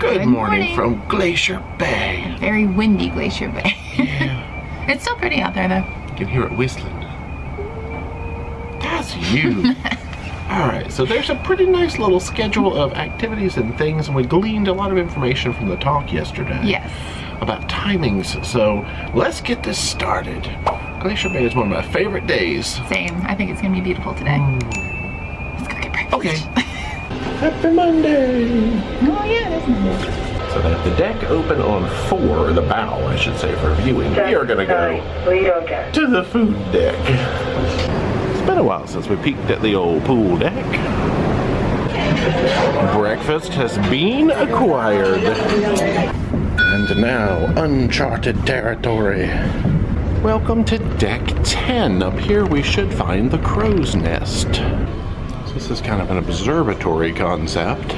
Good morning from Glacier Bay. Very windy Glacier Bay. Yeah. It's still pretty out there though. You can hear it whistling. That's you. Alright, so there's a pretty nice little schedule of activities and things, and we gleaned a lot of information from the talk yesterday. Yes. About timings, so let's get this started. Glacier Bay is one of my favorite days. Same. I think it's going to be beautiful today. Let's go get breakfast. Okay. Happy Monday! Oh yeah, it is Monday. So they have the deck open on 4, the bow, I should say, for viewing. We are going to go to the food deck. It's been a while since we peeked at the old pool deck. Breakfast has been acquired. And now, uncharted territory. Welcome to deck 10. Up here we should find the crow's nest. So this is kind of an observatory concept.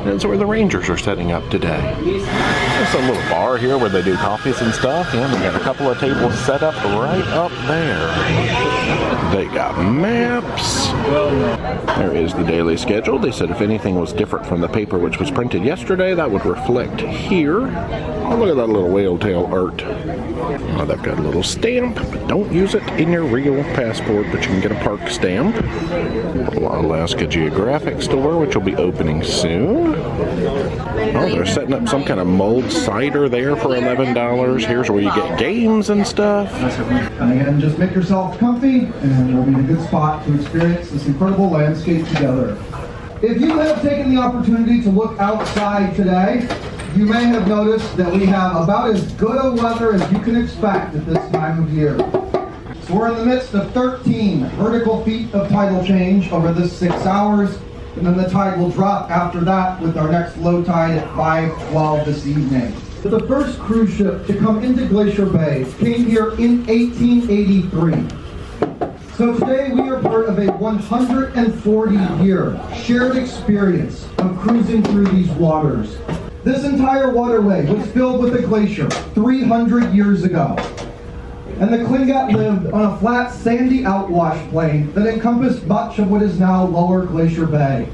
That's where the rangers are setting up today. There's a little bar here where they do coffees and stuff. And we got a couple of tables set up right up there. They got maps. There is the daily schedule. They said if anything was different from the paper which was printed yesterday, that would reflect here. Oh, look at that little whale tail art. Oh, they've got a little stamp, but don't use it in your real passport, but you can get a park stamp. Alaska Geographic store, which will be opening soon. Oh, they're setting up some kind of mulled cider there for $11. Here's where you get games and stuff. And again, just make yourself comfy, and we'll be in a good spot to experience this incredible landscape together. If you have taken the opportunity to look outside today, you may have noticed that we have about as good a weather as you can expect at this time of year. So we're in the midst of 13 vertical feet of tidal change over this 6 hours, and then the tide will drop after that with our next low tide at 5:12 this evening. The first cruise ship to come into Glacier Bay came here in 1883. So today we are part of a 140-year shared experience of cruising through these waters. This entire waterway was filled with a glacier 300 years ago. And the Kodiak lived on a flat, sandy outwash plain that encompassed much of what is now Lower Glacier Bay.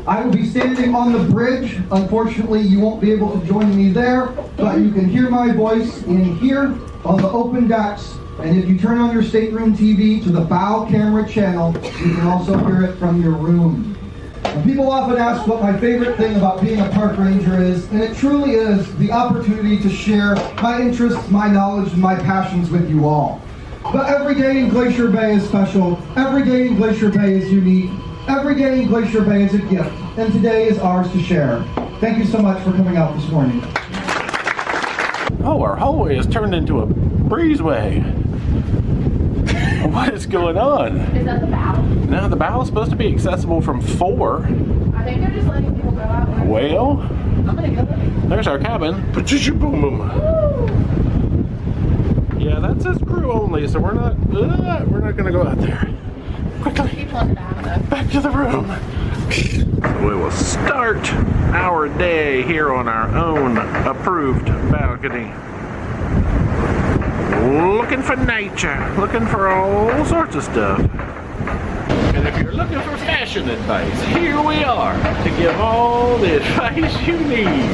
I will be standing on the bridge. Unfortunately, you won't be able to join me there, but you can hear my voice in here on the open decks. And if you turn on your stateroom TV to the bow camera channel, you can also hear it from your room. And people often ask what my favorite thing about being a park ranger is, and it truly is the opportunity to share my interests, my knowledge, and my passions with you all. But every day in Glacier Bay is special. Every day in Glacier Bay is unique. Every day in Glacier Bay is a gift, and today is ours to share. Thank you so much for coming out this morning. Oh, our hallway has turned into a breezeway. What is going on? Is that the bow? No, the bow is supposed to be accessible from 4. I think they're just letting people go out. Well, I'm gonna go. there's our cabin. Boom, boom. Yeah, that says crew only, so we're not gonna go out there. Quickly, People in the bow though. back to the room. We will start our day here on our own approved balcony. Looking for nature, looking for all sorts of stuff. And if you're looking for fashion advice, here we are to give all the advice you need.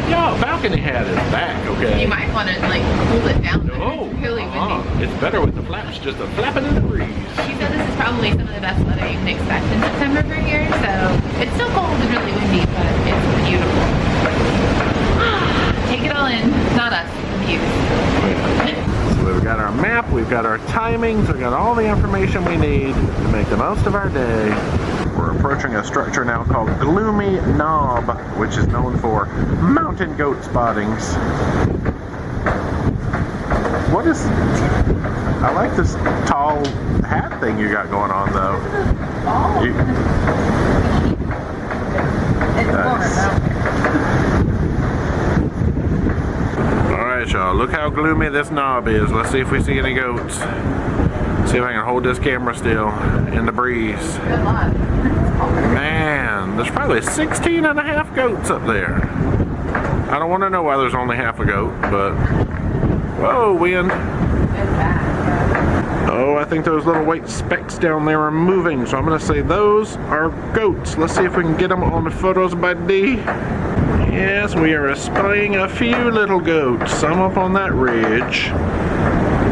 Yo, balcony hat is back, okay? You might want to like cool it down. Oh, It's really windy. it's better with the flaps just a flapping in the breeze. She said this is probably some of the best weather you can expect in September for here. So it's still cold and really windy, but it's beautiful. Take it all in, not us, the views. So we've got our map, we've got our timings, we've got all the information we need to make the most of our day. We're approaching a structure now called Gloomy Knob, which is known for mountain goat spottings. What is... I like this tall hat thing you got going on, though. Alright, y'all, look how gloomy this knob is. Let's see if we see any goats. See if I can hold this camera still in the breeze. Good luck. Man, there's probably 16 and a half goats up there. I don't want to know why there's only half a goat, but... Whoa, wind. Oh, I think those little white specks down there are moving, so I'm going to say those are goats. Let's see if we can get them on the photos by Dee. Yes, we are espying a few little goats, some up on that ridge.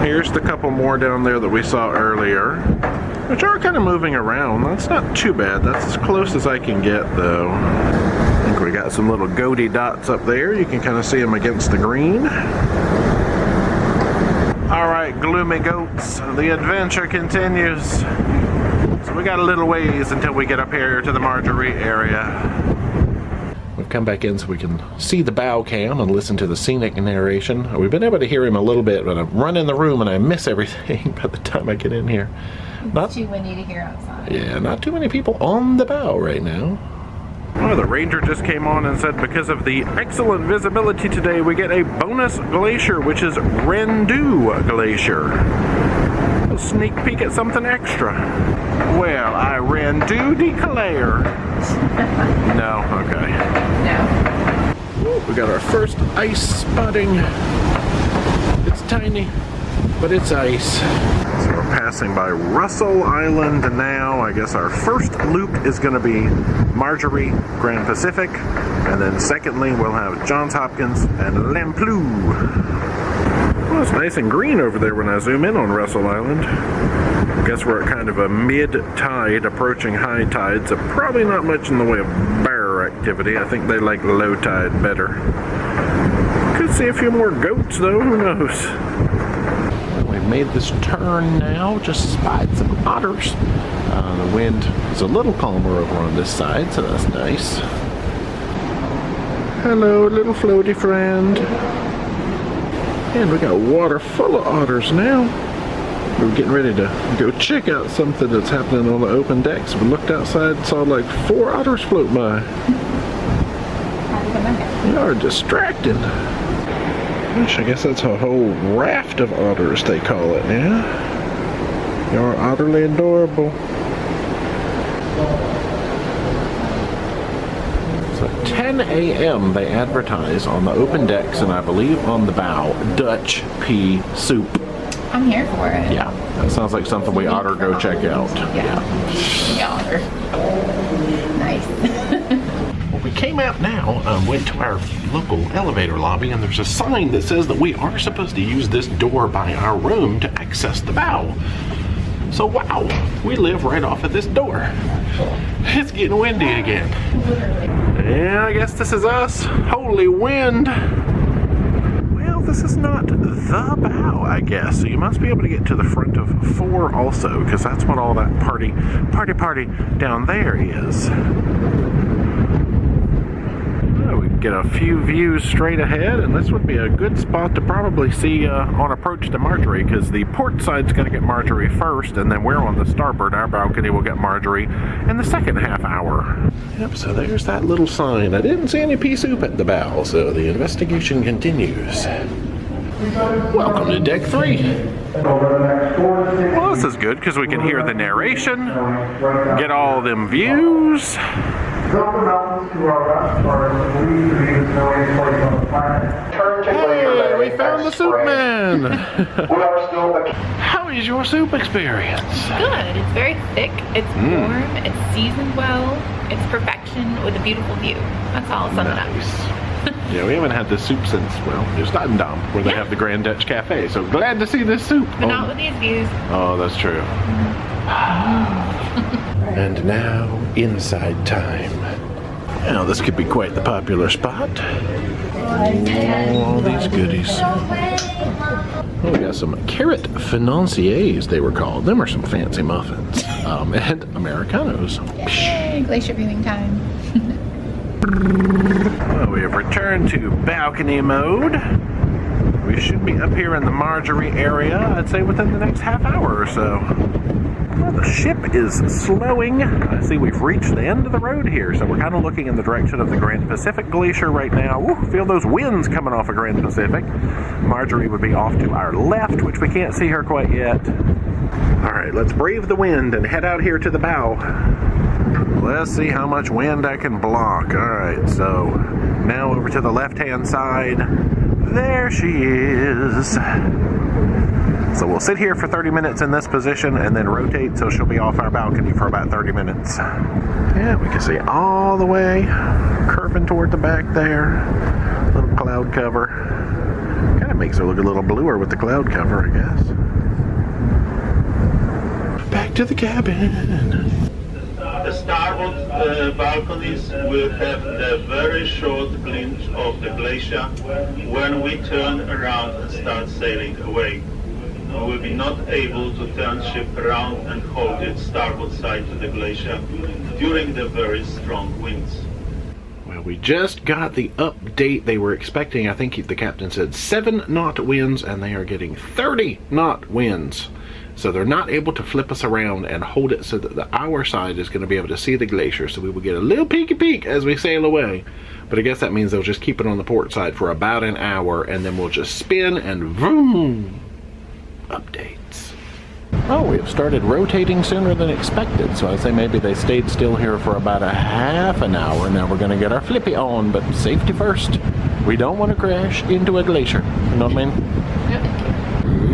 Here's the couple more down there that we saw earlier, which are kind of moving around. That's not too bad. That's as close as I can get, though. I think we got some little goaty dots up there. You can kind of see them against the green. All right, gloomy goats, the adventure continues. So we got a little ways until we get up here to the Margerie area. We've come back in so we can see the bow cam and listen to the scenic narration. We've been able to hear him a little bit, but I run in the room and I miss everything by the time I get in here. It's too windy to hear outside. Yeah, not too many people on the bow right now. Oh, the ranger just came on and said because of the excellent visibility today, we get a bonus glacier, which is Rendu Glacier. A sneak peek at something extra. Well, I Rendu declare. No, okay. No. Ooh, we got our first ice spotting. It's tiny, but it's ice. So we're passing by Russell Island now. I guess our first loop is going to be Margerie, Grand Pacific, and then secondly we'll have Johns Hopkins and Lamplugh. Well, it's nice and green over there when I zoom in on Russell Island. I guess we're at kind of a mid-tide, approaching high tide, so probably not much in the way of bear activity. I think they like low tide better. Could see a few more goats though, who knows? We've made this turn now, just spied some otters. The wind is a little calmer over on this side, so that's nice. Hello, little floaty friend. And we got water full of otters now. We're getting ready to go check out something that's happening on the open decks. We looked outside and saw like 4 otters float by. They are distracting. Gosh, I guess that's a whole raft of otters they call it now. You're utterly adorable. So 10 a.m. they advertise on the open decks and I believe on the bow, Dutch Pea Soup. I'm here for it. Yeah, that sounds like something we ought to go check out. Yeah. Otter. Nice. Well, we came out now, went to our local elevator lobby, and there's a sign that says that we are supposed to use this door by our room to access the bow. So wow, we live right off of this door. It's getting windy again. Yeah, I guess this is us. Holy wind. Well, this is not the bow, I guess. So you must be able to get to the front of 4 also, because that's what all that party down there is. We can get a few views straight ahead, and this would be a good spot to probably see on approach to Margerie, because the port side's going to get Margerie first, and then we're on the starboard. Our balcony will get Margerie in the second half hour. Yep, so there's that little sign. I didn't see any pea soup at the bow, so the investigation continues. Welcome to Deck 3. Well, this is good because we can hear the narration, get all them views. Hey, we found the soup man. How is your soup experience? Good. It's very thick. It's warm. It's seasoned well. It's perfection with a beautiful view. That's all it's summed up. Yeah, we haven't had this soup since, well, it's Noordam, where they have the Grand Dutch Cafe. So glad to see this soup. But not with these views. Oh, that's true. And now, inside time. Now, this could be quite the popular spot. Oh, all these goodies. Oh, we got some carrot financiers, they were called. Them are some fancy muffins. And Americanos. Yay, glacier viewing time. Well, we have returned to balcony mode. We should be up here in the Margerie area, I'd say within the next half hour or so. Well, the ship is slowing. I see we've reached the end of the road here, so we're kind of looking in the direction of the Grand Pacific Glacier right now. Ooh, feel those winds coming off of Grand Pacific. Margerie would be off to our left, which we can't see her quite yet. All right, let's brave the wind and head out here to the bow. Let's see how much wind I can block. All right, so now over to the left-hand side. There she is. So we'll sit here for 30 minutes in this position and then rotate so she'll be off our balcony for about 30 minutes. Yeah, we can see all the way, curving toward the back there. Little cloud cover. Kind of makes her look a little bluer with the cloud cover, I guess. Back to the cabin. The starboard balconies will have a very short glimpse of the glacier when we turn around and start sailing away. We will be not able to turn ship around and hold its starboard side to the glacier during the very strong winds. Well, we just got the update. They were expecting, I think the captain said 7-knot winds, and they are getting 30-knot winds. So they're not able to flip us around and hold it so that our side is going to be able to see the glacier. So we will get a little peeky peek as we sail away. But I guess that means they'll just keep it on the port side for about an hour, and then we'll just spin and vroom. Updates. Oh, we have started rotating sooner than expected. So I'd say maybe they stayed still here for about a half an hour. Now we're going to get our flippy on, but safety first. We don't want to crash into a glacier. You know what I mean?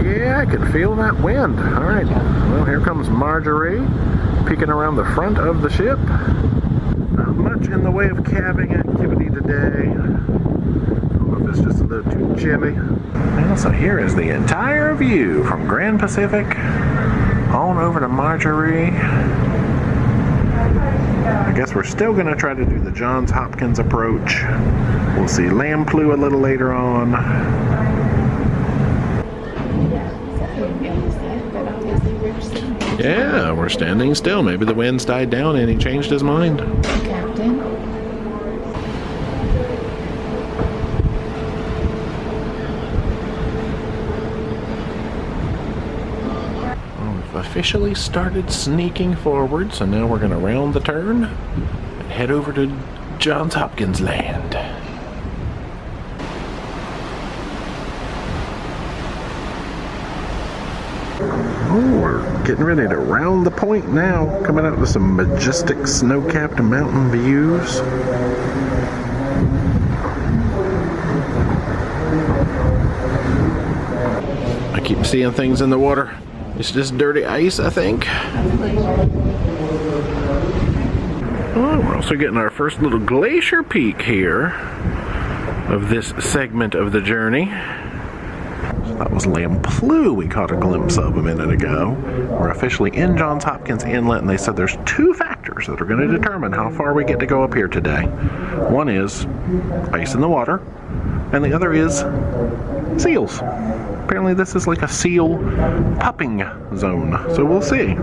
Yeah, I can feel that wind. All right. Well, here comes Margerie, peeking around the front of the ship. Not much in the way of calving activity today. I don't know if it's just a little too chilly. Well, so here is the entire view from Grand Pacific on over to Margerie. I guess we're still going to try to do the Johns Hopkins approach. We'll see Lamplugh a little later on. Yeah, we're standing still. Maybe the winds died down and he changed his mind. Captain. Well, we've officially started sneaking forward, so now we're going to round the turn and head over to Johns Hopkins land. Oh, we're getting ready to round the point now, coming out to some majestic snow-capped mountain views. I keep seeing things in the water. It's just dirty ice, I think. Oh, we're also getting our first little glacier peak here of this segment of the journey. That was Lamplugh we caught a glimpse of a minute ago. We're officially in Johns Hopkins Inlet, and they said there's 2 factors that are going to determine how far we get to go up here today. One is ice in the water, and the other is seals. Apparently this is like a seal pupping zone, so we'll see.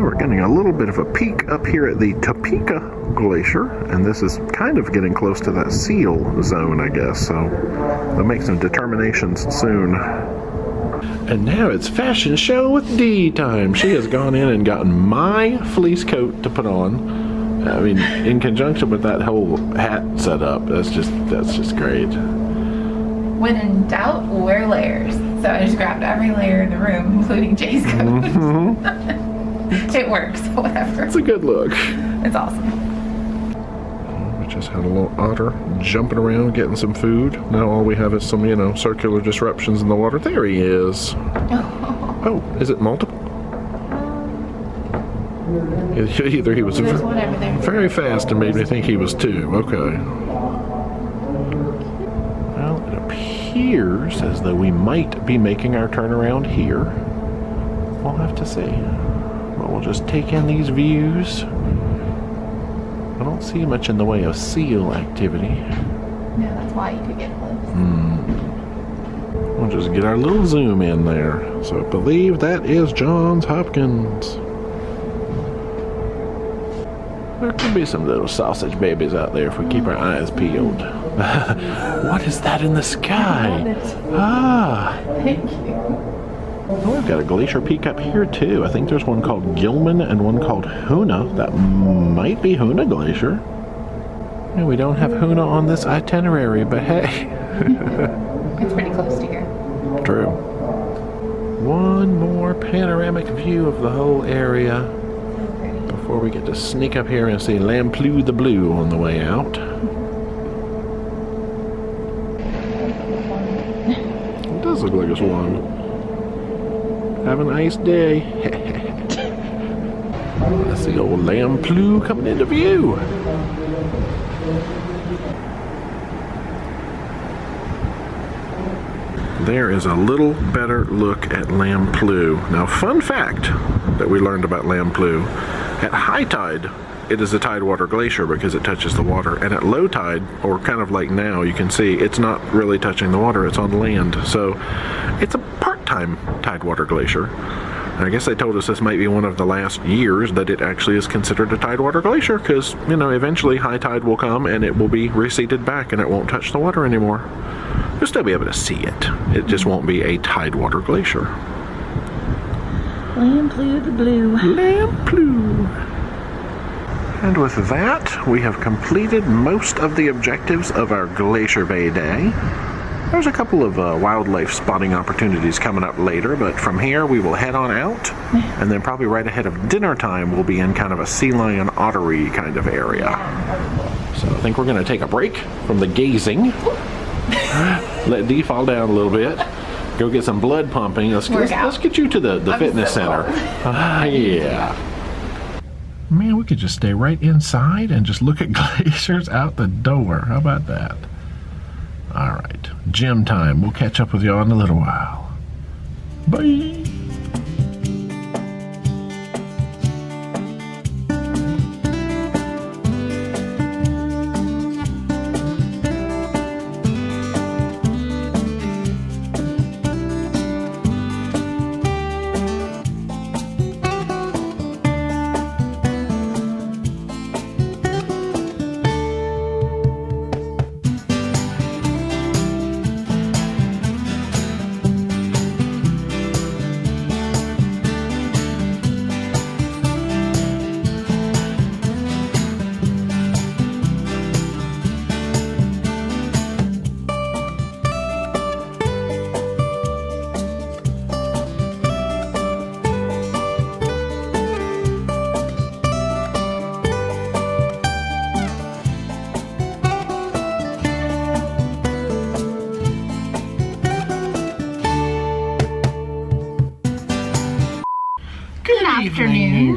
We're getting a little bit of a peek up here at the Topeka Glacier, and this is kind of getting close to that seal zone, I guess, so they'll make some determinations soon. And now it's fashion show with Dee time. She has gone in and gotten my fleece coat to put on. I mean, in conjunction with that whole hat setup, that's just great. When in doubt, wear layers. So I just grabbed every layer in the room, including Jay's coat. Mm-hmm. It works, whatever. It's a good look. It's awesome. We just had a little otter jumping around getting some food. Now all we have is some, circular disruptions in the water. There he is. Oh, is it multiple? Either he was very fast and made me think he was 2. Okay. Well, it appears as though we might be making our turnaround here. We'll have to see. But we'll just take in these views. I don't see much in the way of seal activity. Yeah, that's why you could get close. We'll just get our little zoom in there. So I believe that is Johns Hopkins. There could be some little sausage babies out there if we keep our eyes peeled. What is that in the sky? Thank you. Oh, we've got a glacier peak up here too. I think there's one called Gilman and one called Hoona. That might be Hoona Glacier. Yeah, we don't have Hoona on this itinerary, but hey. It's pretty close to here. True. One more panoramic view of the whole area before we get to sneak up here and see Lamplugh the Blue on the way out. does look like a swan. Have a nice day. That's the old Lamplugh coming into view. There is a little better look at Lamplugh. Now, fun fact that we learned about Lamplugh: at high tide, it is a tidewater glacier because it touches the water, and at low tide, or kind of like now, you can see it's not really touching the water, it's on land. So it's a part-time tidewater glacier. And I guess they told us this might be one of the last years that it actually is considered a tidewater glacier, because, you know, eventually high tide will come and it will be receded back and it won't touch the water anymore. You'll still be able to see it. It just won't be a tidewater glacier. Lamplugh the blue. Lamplugh. And with that, we have completed most of the objectives of our Glacier Bay day. There's a couple of wildlife spotting opportunities coming up later, but from here we will head on out, and then probably right ahead of dinner time we'll be in kind of a sea lion ottery kind of area. So I think we're going to take a break from the gazing, let Dee fall down a little bit, go get some blood pumping. Let's get you to the fitness center. Yeah. Man, we could just stay right inside and just look at glaciers out the door. How about that? All right, gym time. We'll catch up with you all in a little while. Bye.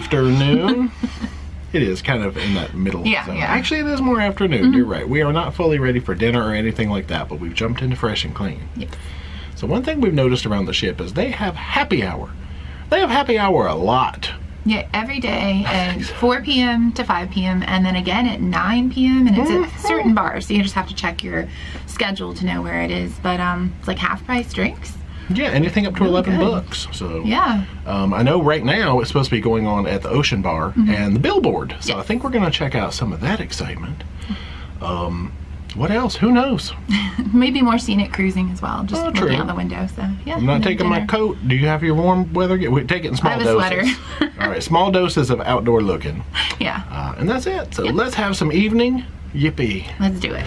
Afternoon. It is kind of in that middle zone. Yeah. Actually, it is more afternoon. You're right. We are not fully ready for dinner or anything like that, but we've jumped into fresh and clean. Yes. So one thing we've noticed around the ship is they have happy hour. They have happy hour a lot. Yeah, every day at 4 p.m. to 5 p.m. and then again at 9 p.m. and it's at certain bars, so you just have to check your schedule to know where it is. But it's like half price drinks. Yeah, anything up to Really $11. So yeah. I know right now it's supposed to be going on at the Ocean Bar and the Billboard. So I think we're going to check out some of that excitement. What else? Who knows? Maybe more scenic cruising as well. Just true. looking out the window. So yeah. I'm not taking my dinner. coat. Do you have your warm weather gear? We take it in small I have a doses. sweater. All right, small doses of outdoor looking. Yeah. And that's it. So let's have some evening. Yippee. Let's do it.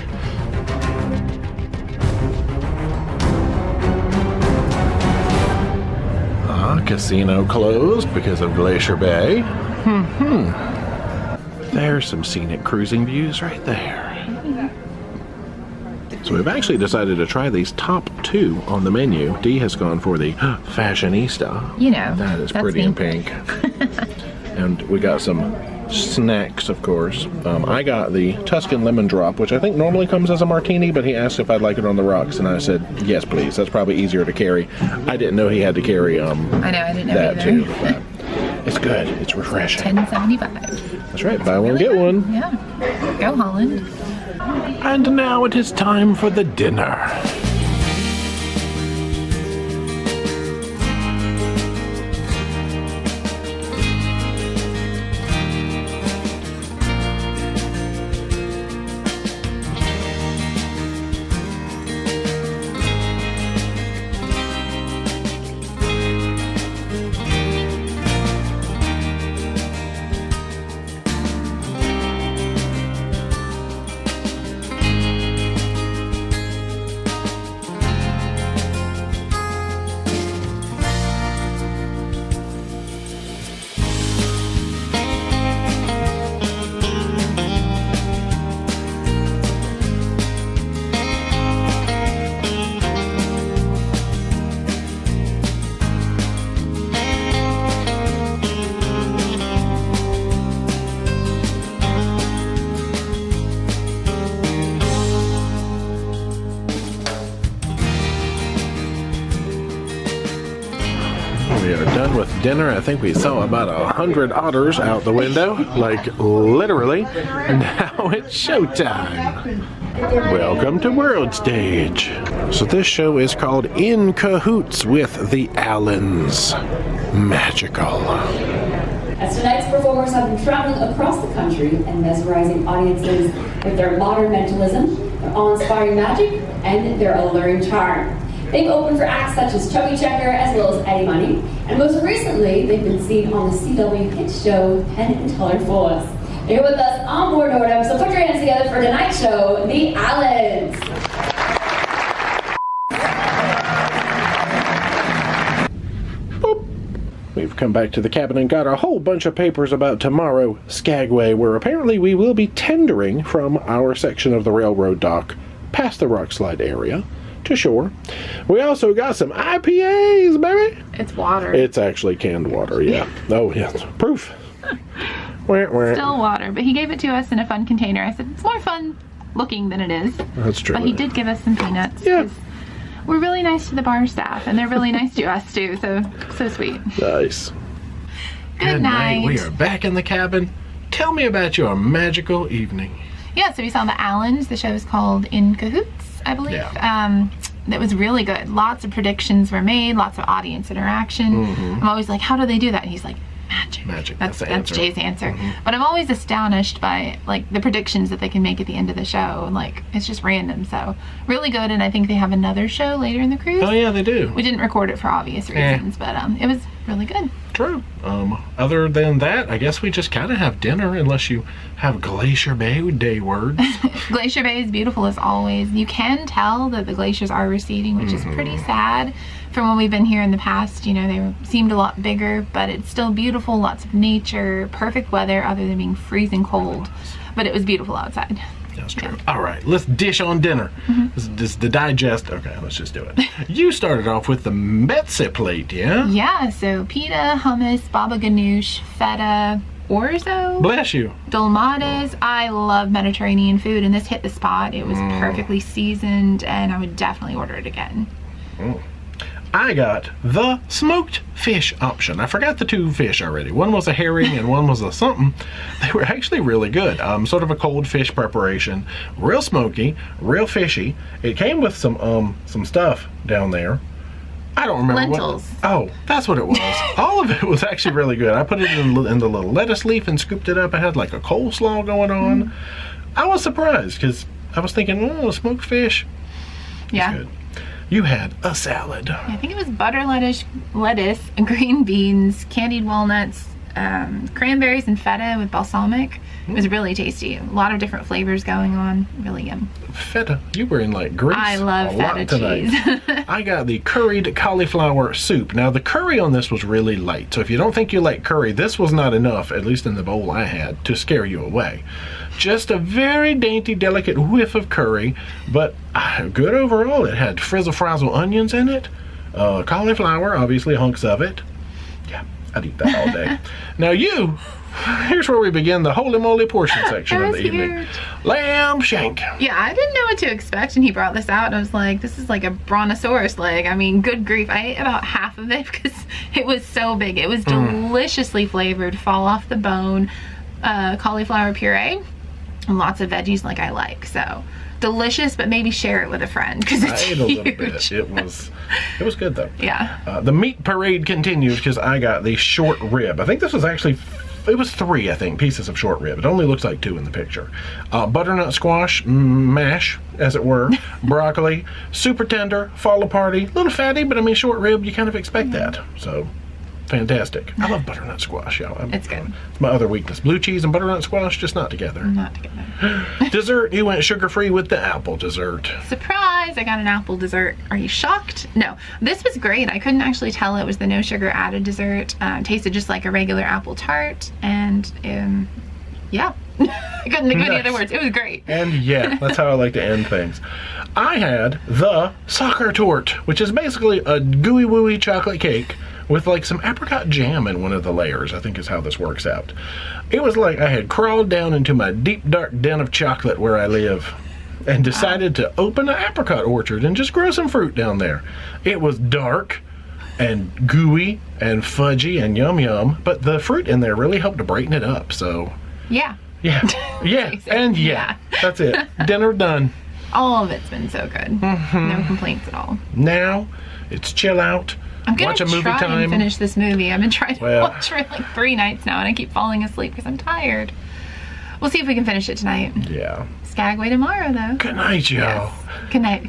Casino closed because of Glacier Bay. There's some scenic cruising views right there. So we've actually decided to try these top two on the menu. Dee has gone for the fashionista. You know, That is that's pretty me. in pink. And we got some snacks, of course. I got the Tuscan lemon drop, which I think normally comes as a martini, but he asked if I'd like it on the rocks, and I said, yes, please. That's probably easier to carry. I didn't know he had to carry I know, I didn't know that either. too. But it's good. It's refreshing. $10.75. That's right. Buy one, get one. Yeah. Go Holland. And now it is time for the dinner. We are done with dinner. I think we saw about 100 otters out the window, like literally. And now it's showtime. Welcome to World Stage. So this show is called In Cahoots with the Allens. Magical. As tonight's performers have been traveling across the country and mesmerizing audiences with their modern mentalism, their awe-inspiring magic, and their alluring charm. They've opened for acts such as Chubby Checker as well as Eddie Money, and most recently they've been seen on the CW hit show Penn and Teller Force. They're with us on board Noordam, so put your hands together for tonight's show, The Allens. We've come back to the cabin and got a whole bunch of papers about tomorrow, Skagway, where apparently we will be tendering from our section of the railroad dock past the rock slide area to shore. We also got some IPAs, baby. It's water. It's actually canned water, yeah. Oh, yeah. Proof. Still water, but he gave it to us in a fun container. I said, it's more fun looking than it is. That's true. But he did give us some peanuts. Yeah. We're really nice to the bar staff, and they're really nice to us, too, so sweet. Nice. Good night. We are back in the cabin. Tell me about your magical evening. Yeah, so we saw the Allens. The show is called In Cahoots, I believe. Yeah. That was really good. Lots of predictions were made, lots of audience interaction. I'm always like, how do they do that? And he's like, magic. That's Jay's answer. But I'm always astonished by like the predictions that they can make at the end of the show. And like, it's just random. So really good. And I think they have another show later in the cruise. Oh yeah, they do. We didn't record it for obvious reasons, but it was really good. True. Other than that, I guess we just kind of have dinner unless you have Glacier Bay day words. Glacier Bay is beautiful as always. You can tell that the glaciers are receding, which is pretty sad. From when we've been here in the past, you know, they seemed a lot bigger, but it's still beautiful, lots of nature, perfect weather other than being freezing cold. But it was beautiful outside. That's true. Yeah. All right, let's dish on dinner. This is the digest. Okay, let's just do it. You started off with the Betsy plate, yeah? Yeah, so pita, hummus, baba ganoush, feta, orzo. Bless you. Dolmades. I love Mediterranean food, and this hit the spot. It was perfectly seasoned, and I would definitely order it again. I got the smoked fish option. I forgot the two fish already. One was a herring and one was a something. They were actually really good. Sort of a cold fish preparation. Real smoky, real fishy. It came with some stuff down there. I don't remember lentils. Oh, that's what it was. All of it was actually really good. I put it in the little lettuce leaf and scooped it up. I had like a coleslaw going on. I was surprised because I was thinking, oh, smoked fish. Yeah. Good. You had a salad. I think it was butter lettuce, green beans, candied walnuts, cranberries and feta with balsamic. It was really tasty. A lot of different flavors going on. Really yum. Feta. You were in like Greece. I love feta cheese. I got the curried cauliflower soup. Now the curry on this was really light. So if you don't think you like curry, this was not enough, at least in the bowl I had, to scare you away. Just a very dainty, delicate whiff of curry, but good overall. It had frizzle-frazzle onions in it, cauliflower, obviously hunks of it. Yeah, I'd eat that all day. Now here's where we begin the holy moly portion section of the evening. Lamb shank. Yeah, I didn't know what to expect when he brought this out. And I was like, this is like a brontosaurus leg. I mean, good grief. I ate about half of it because it was so big. It was deliciously flavored, fall off the bone, cauliflower puree. And lots of veggies like I like. So delicious, but maybe share it with a friend because it's huge. A little bit. It was good though. Yeah. The meat parade continues because I got the short rib. I think this was actually, it was 3, I think, pieces of short rib. It only looks like 2 in the picture. Butternut squash mash, as it were, broccoli, super tender, fall aparty, a little fatty, but I mean short rib, you kind of expect that. So fantastic. I love butternut squash, y'all. It's good. It's my other weakness. Blue cheese and butternut squash, just not together. Not together. Dessert, you went sugar-free with the apple dessert. Surprise! I got an apple dessert. Are you shocked? No. This was great. I couldn't actually tell it was the no sugar added dessert. Tasted just like a regular apple tart. And yeah. I couldn't think of any other words. It was great. And yeah, that's how I like to end things. I had the soccer tort, which is basically a gooey wooey chocolate cake with like some apricot jam in one of the layers, I think is how this works out. It was like I had crawled down into my deep dark den of chocolate where I live and decided to open an apricot orchard and just grow some fruit down there. It was dark, and gooey and fudgy and yum yum, but the fruit in there really helped to brighten it up. So Yeah. yeah, and that's it. Dinner done. All of it's been so good. No complaints at all. Now it's chill out. I'm gonna watch a movie try time. and finish this movie. I've been trying to Well. watch for like 3 nights now, and I keep falling asleep because I'm tired. We'll see if we can finish it tonight. Yeah. Skagway tomorrow, though. Good night, y'all. Good night.